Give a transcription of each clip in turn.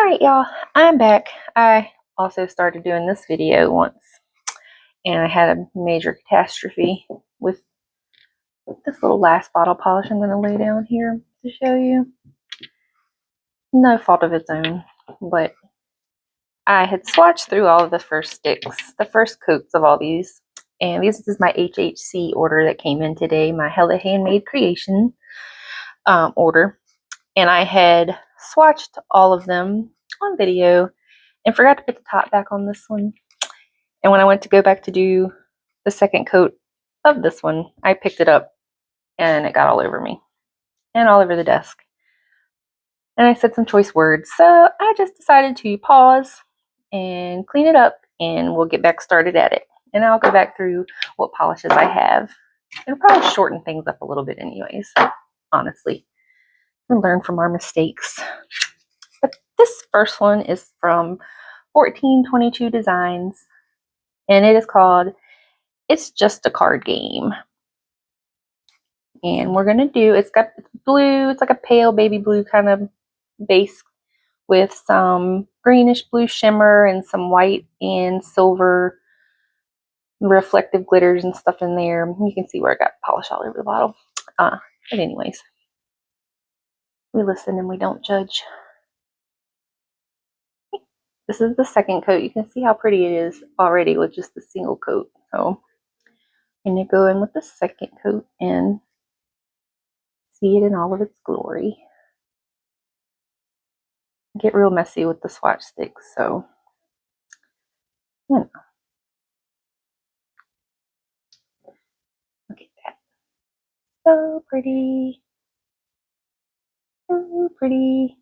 Alright y'all, I'm back. I also started doing this video once and I had a major catastrophe with this little last bottle polish I'm going to lay down here to show you. No fault of its own, but I had swatched through all of the first sticks, the first coats of all these, and this is my HHC order that came in today, my Hella Handmade Creation order, and I had swatched all of them on video and forgot to put the top back on this one. And when I went to go back to do the second coat of this one, I picked it up and it got all over me and all over the desk. And I said some choice words. So I just decided to pause and clean it up and we'll get back started at it. And I'll go back through what polishes I have. It'll probably shorten things up a little bit anyways, honestly. And learn from our mistakes. But this first one is from 1422 Designs. And it is called It's Just a Card Game. And we're going to do, it's blue, it's like a pale baby blue kind of base with some greenish blue shimmer and some white and silver reflective glitters and stuff in there. You can see where I got polish all over the bottle. But anyways, we listen and we don't judge. This is the second coat. You can see how pretty it is already with just the single coat. So I'm going to go in with the second coat and see it in all of its glory. Get real messy with the swatch sticks, so you know. Look at that. So pretty. So pretty.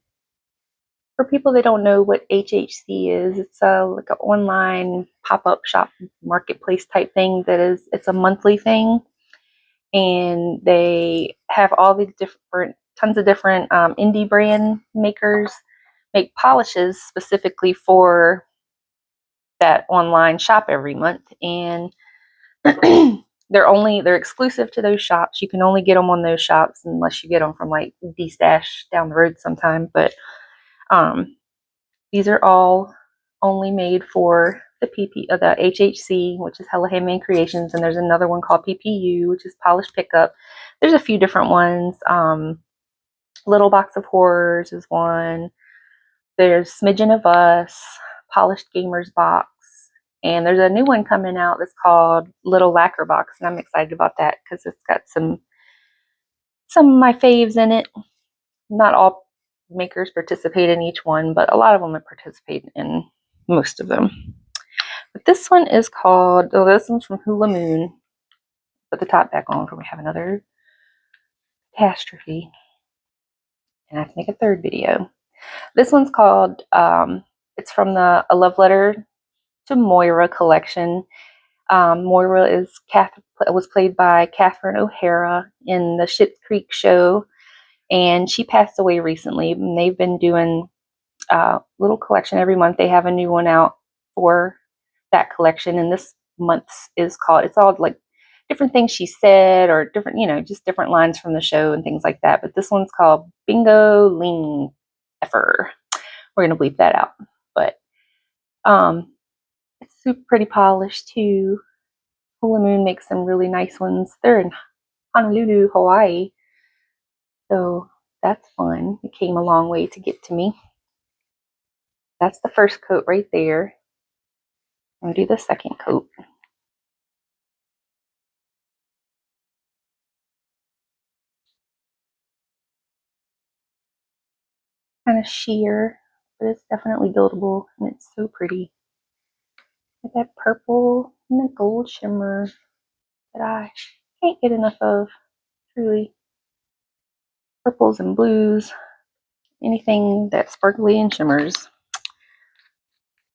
For people that don't know what HHC is, it's like an online pop-up shop marketplace type thing it's a monthly thing. And they have all these tons of different indie brand makers make polishes specifically for that online shop every month, and they're exclusive to those shops. You can only get them on those shops unless you get them from like D-Stash down the road sometime. But these are all only made for the the HHC, which is Hella Handmade Creations, and there's another one called PPU, which is Polished Pickup. There's a few different ones. Little Box of Horrors is one. There's Smidgen of Us, Polished Gamers Box, and there's a new one coming out that's called Little Lacquer Box, and I'm excited about that because it's got some of my faves in it. Not all makers participate in each one, but a lot of them participate in most of them. But this one is called, this one's from Hula Moon. Put the top back on before we have another catastrophe. And I have to make a third video. This one's called, it's from the A Love Letter to Moira collection. Moira was played by Catherine O'Hara in the Schitt's Creek show, and she passed away recently. And they've been doing a little collection every month. They have a new one out for that collection, and this month's is called, it's all like different things she said or different, just different lines from the show and things like that. But this one's called Bingo Ling Effer. We're gonna bleep that out. But it's super pretty polished too. Hula Moon makes some really nice ones. They're in Honolulu, Hawaii. So that's fun. It came a long way to get to me. That's the first coat right there. I'm going to do the second coat. Kind of sheer, but it's definitely buildable, and it's so pretty. With that purple and the gold shimmer that I can't get enough of, truly. Purples and blues, anything that's sparkly and shimmers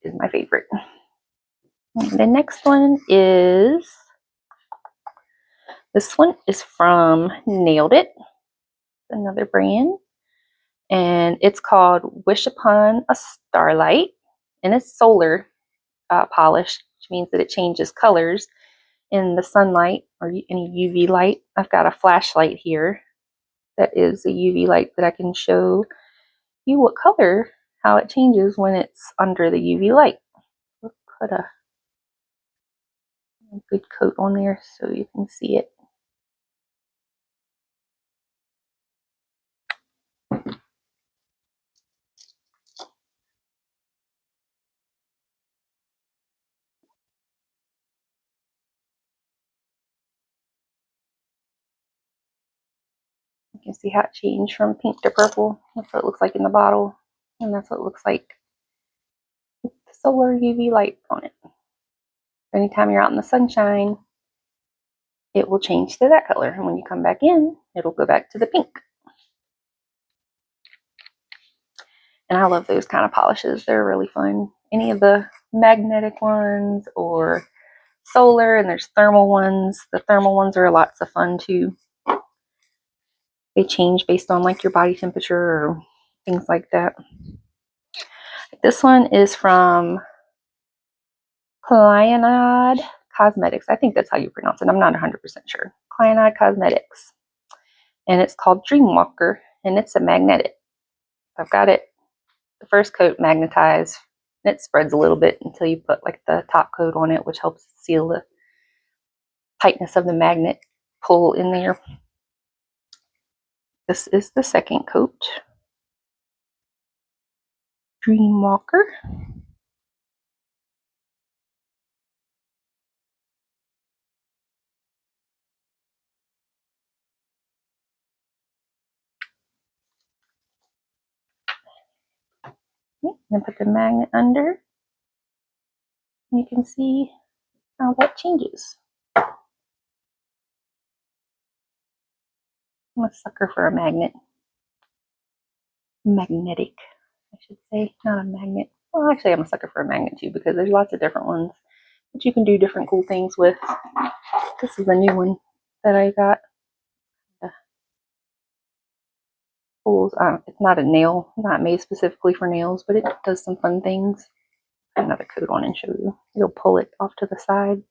is my favorite. And the next one is, this one is from Nailed It, another brand, and it's called Wish Upon a Starlight, and it's solar polish, which means that it changes colors in the sunlight or any UV light. I've got a flashlight here that is a UV light that I can show you what color, how it changes when it's under the UV light. We'll put a good coat on there so you can see it. You can see how it changed from pink to purple. That's what it looks like in the bottle, and that's what it looks like with the solar UV light on it. Anytime you're out in the sunshine, it will change to that color, and when you come back in, it'll go back to the pink. And I love those kind of polishes. They're really fun. Any of the magnetic ones or solar, and there's thermal ones. The thermal ones are lots of fun too. They change based on like your body temperature or things like that. This one is from Hella Cosmetics. I think that's how you pronounce it. I'm not 100% sure. Hella Cosmetics. And it's called Dreamwalker, and it's a magnetic. I've got it, the first coat magnetized, and it spreads a little bit until you put like the top coat on it, which helps seal the tightness of the magnet pull in there. This is the second coat. Dreamwalker. Then put the magnet under. You can see how that changes. I'm a sucker for a magnet. Magnetic, I should say, not a magnet. Well, actually, I'm a sucker for a magnet too because there's lots of different ones that you can do different cool things with. This is a new one that I got. It's not a nail, not made specifically for nails, but it does some fun things. Put another coat on and show you. It'll pull it off to the side.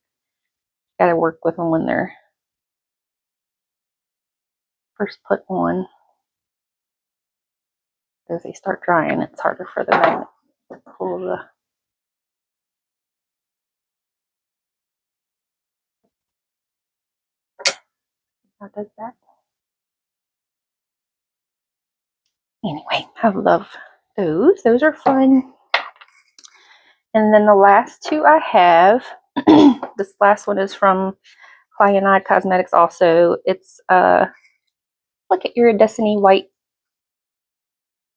Gotta work with them when they're first put on. As they start drying, it's harder for the magnet to pull the. How does that? Anyway, I love those. Those are fun. And then the last two I have, this last one is from Hella Cosmetics also. It's like an iridescent white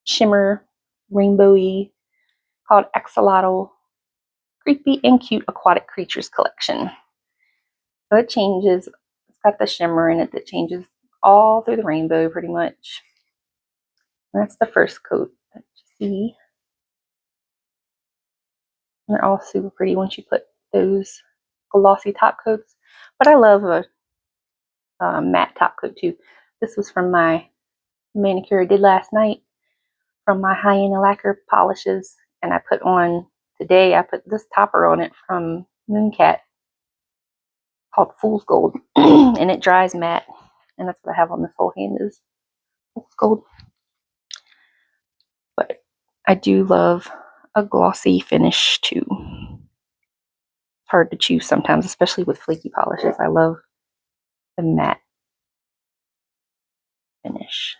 shimmer, rainbowy, called Axolotl Creepy and Cute Aquatic Creatures Collection. So it changes. It's got the shimmer in it that changes all through the rainbow pretty much. And that's the first coat that you see. And they're all super pretty once you put those glossy top coats. But I love a matte top coat too. This was from my manicure I did last night from my high-end lacquer polishes. And I put on, today I put this topper on it from Mooncat called Fool's Gold. And it dries matte. And that's what I have on this whole hand is Fool's Gold. But I do love a glossy finish too. It's hard to choose sometimes, especially with flaky polishes. I love the matte finish.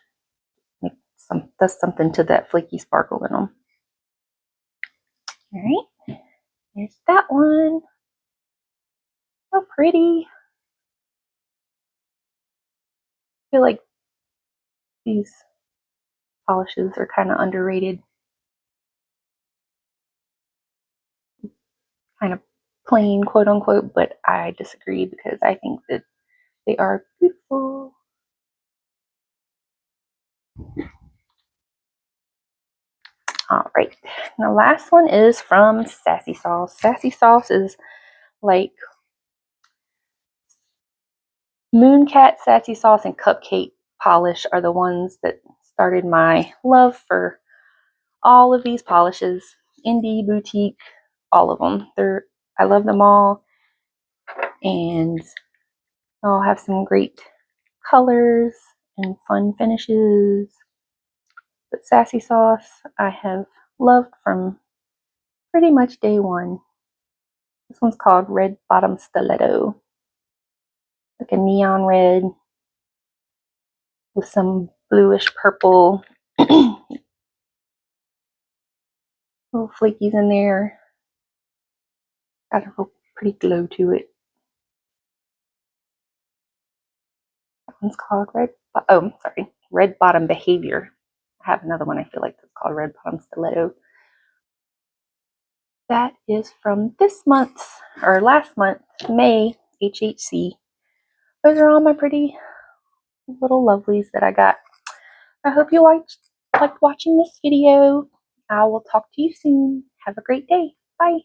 Does something to that flaky sparkle in them. All right, there's that one. So pretty. I feel like these polishes are kind of underrated. Kind of plain, quote unquote, but I disagree because I think that they are beautiful. All right, and the last one is from Sassy Sauce. Sassy Sauce is like Mooncat, Sassy Sauce, and Cupcake Polish are the ones that started my love for all of these polishes. Indie, boutique, all of them. I love them all, and they all have some great colors and fun finishes. But Sassy Sauce, I have Loved from pretty much day one. This one's called Red Bottom Stiletto. Like a neon red with some bluish purple little flakies in there. Got a real pretty glow to it. That one's called Red Bottom Behavior. I have another one I feel like that's called Red Bottom Stiletto. That is from this month's, or last month, May, HHC. Those are all my pretty little lovelies that I got. I hope you liked watching this video. I will talk to you soon. Have a great day. Bye.